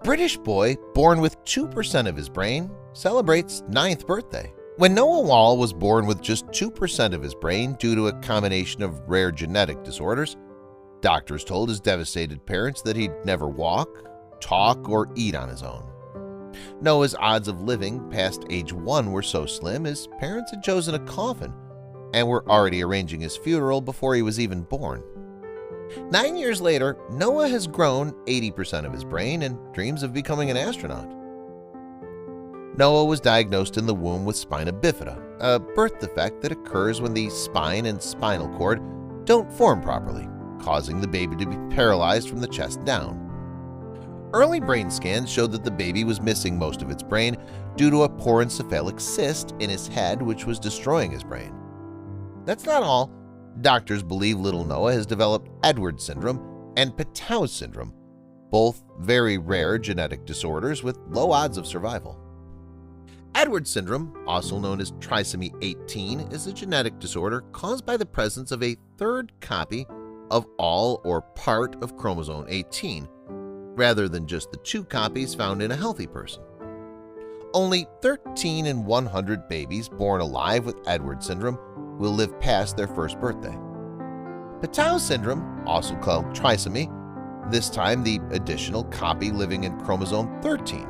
British boy born with 2% of his brain celebrates 9th birthday. When Noah Wall was born with just 2% of his brain due to a combination of rare genetic disorders, doctors told his devastated parents that he'd never walk, talk, or eat on his own. Noah's odds of living past age 1 were so slim his parents had chosen a coffin and were already arranging his funeral before he was even born. 9 years later, Noah has grown 80% of his brain and dreams of becoming an astronaut. Noah was diagnosed in the womb with spina bifida, a birth defect that occurs when the spine and spinal cord don't form properly, causing the baby to be paralyzed from the chest down. Early brain scans showed that the baby was missing most of its brain due to a porencephalic cyst in his head which was destroying his brain. That's not all. Doctors believe little Noah has developed Edwards syndrome and Patau syndrome, both very rare genetic disorders with low odds of survival. Edwards syndrome, also known as trisomy 18, is a genetic disorder caused by the presence of a third copy of all or part of chromosome 18, rather than just the 2 copies found in a healthy person. Only 13 in 100 babies born alive with Edwards syndrome will live past their first birthday. Patau syndrome, also called trisomy, this time the additional copy living in chromosome 13.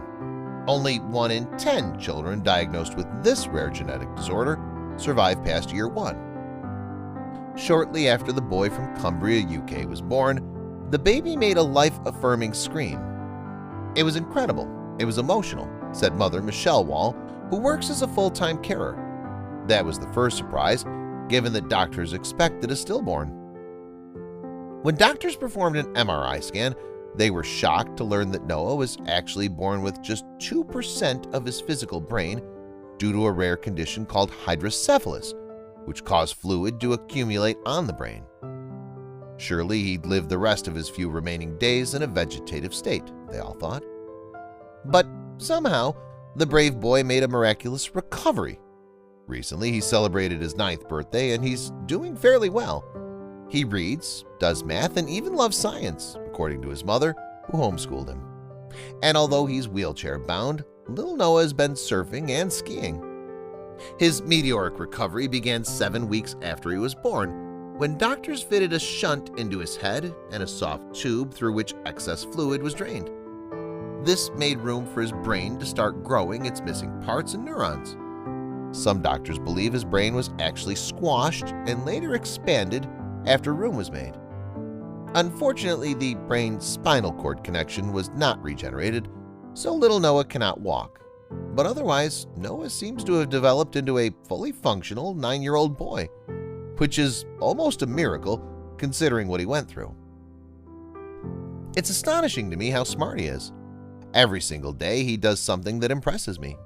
Only 1 in 10 children diagnosed with this rare genetic disorder survive past year 1. Shortly after the boy from Cumbria, UK was born, the baby made a life-affirming scream. "It was incredible. It was emotional," said mother Michelle Wall, who works as a full-time carer. That was the first surprise, given that doctors expected a stillborn. When doctors performed an MRI scan, they were shocked to learn that Noah was actually born with just 2% of his physical brain due to a rare condition called hydrocephalus, which caused fluid to accumulate on the brain. Surely he'd live the rest of his few remaining days in a vegetative state, they all thought. But somehow, the brave boy made a miraculous recovery. Recently, he celebrated his 9th birthday and he's doing fairly well. He reads, does math, and even loves science, according to his mother, who homeschooled him. And although he's wheelchair-bound, little Noah has been surfing and skiing. His meteoric recovery began 7 weeks after he was born, when doctors fitted a shunt into his head and a soft tube through which excess fluid was drained. This made room for his brain to start growing its missing parts and neurons. Some doctors believe his brain was actually squashed and later expanded after room was made. Unfortunately, the brain-spinal cord connection was not regenerated, so little Noah cannot walk. But otherwise, Noah seems to have developed into a fully functional 9-year-old boy, which is almost a miracle considering what he went through. It's astonishing to me how smart he is. Every single day he does something that impresses me.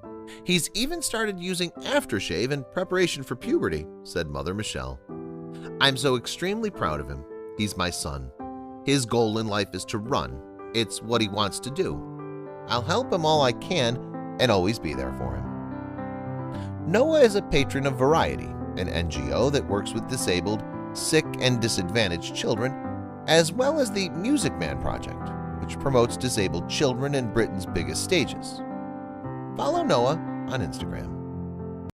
He's even started using aftershave in preparation for puberty, said Mother Michelle. I'm so extremely proud of him. He's my son. His goal in life is to run. It's what he wants to do. I'll help him all I can and always be there for him. Noah is a patron of Variety, an NGO that works with disabled, sick, and disadvantaged children, as well as the Music Man Project, which promotes disabled children in Britain's biggest stages. Follow Noah on Instagram.